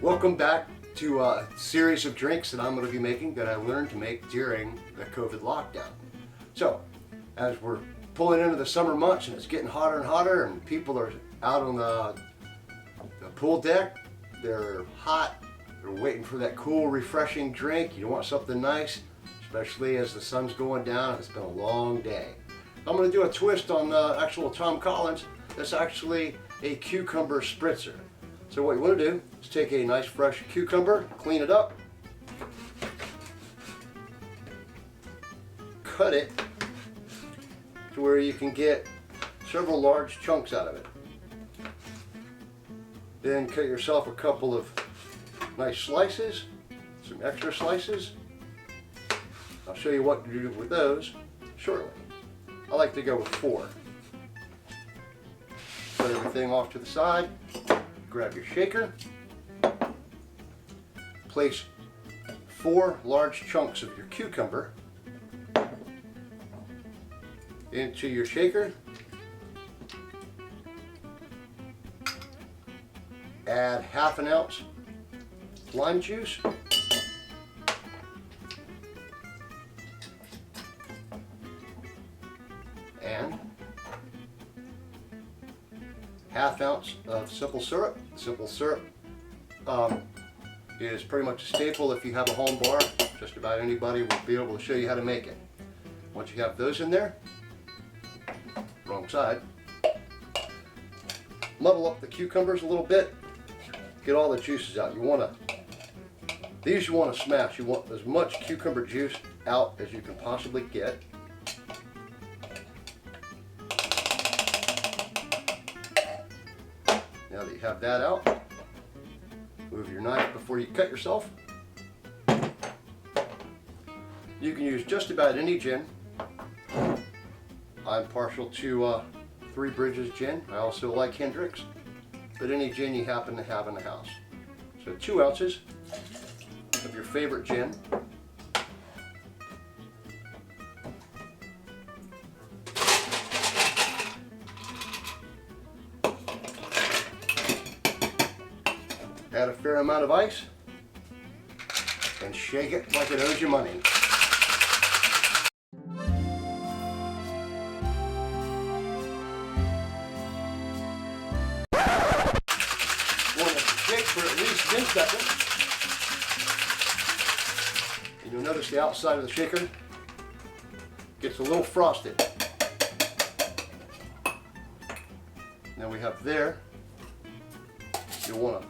Welcome back to a series of drinks that I'm going to be making that I learned to make during the COVID lockdown. So, as we're pulling into the summer months and it's getting hotter and hotter and people are out on the pool deck, they're hot, they're waiting for that cool, refreshing drink. You want something nice, especially as the sun's going down and it's been a long day. I'm going to do a twist on the actual Tom Collins. That's actually a Cucumber Spritzer. So what you want to do is take a nice fresh cucumber, clean it up, cut it to where you can get several large chunks out of it. Then cut yourself a couple of nice slices, some extra slices. I'll show you what to do with those shortly. I like to go with 4. Put everything off to the side. Grab your shaker, place 4 large chunks of your cucumber into your shaker, add half an ounce lime juice, and half ounce of simple syrup. Simple syrup is pretty much a staple if you have a home bar. Just about anybody will be able to show you how to make it. Once you have those in there, wrong side, muddle up the cucumbers a little bit, get all the juices out. You want to smash. You want as much cucumber juice out as you can possibly get. Now that you have that out, move your knife before you cut yourself. You can use just about any gin. I'm partial to Three Bridges gin. I also like Hendrick's, but any gin you happen to have in the house. So 2 ounces of your favorite gin. Add a fair amount of ice and shake it like it owes you money. Want to shake for at least 10 seconds. And you'll notice the outside of the shaker gets a little frosted. Now we have there, you'll want to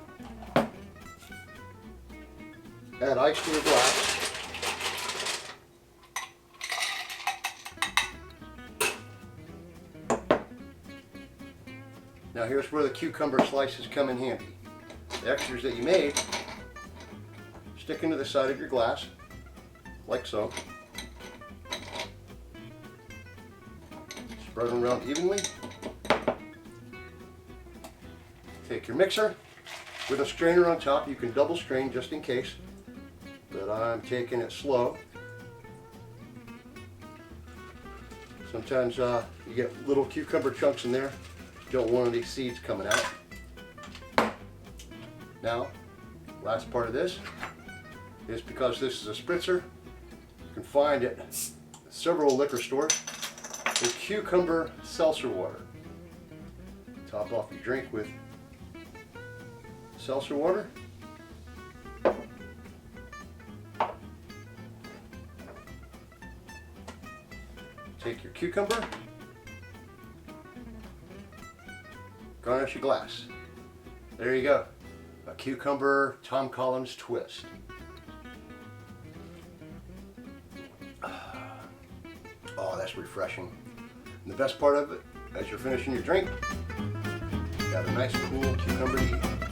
add ice to your glass. Now here's where the cucumber slices come in handy. The extras that you made, stick into the side of your glass, like so. Spread them around evenly. Take your mixer with a strainer on top. You can double strain just in case, but I'm taking it slow. Sometimes you get little cucumber chunks in there. You don't want any seeds coming out. Now, last part of this is because this is a spritzer, you can find it at several liquor stores, the cucumber seltzer water. Top off your drink with seltzer water. Take your cucumber, garnish your glass. There you go, a cucumber Tom Collins twist. Oh, that's refreshing. And the best part of it, as you're finishing your drink, you got a nice cool cucumber to eat.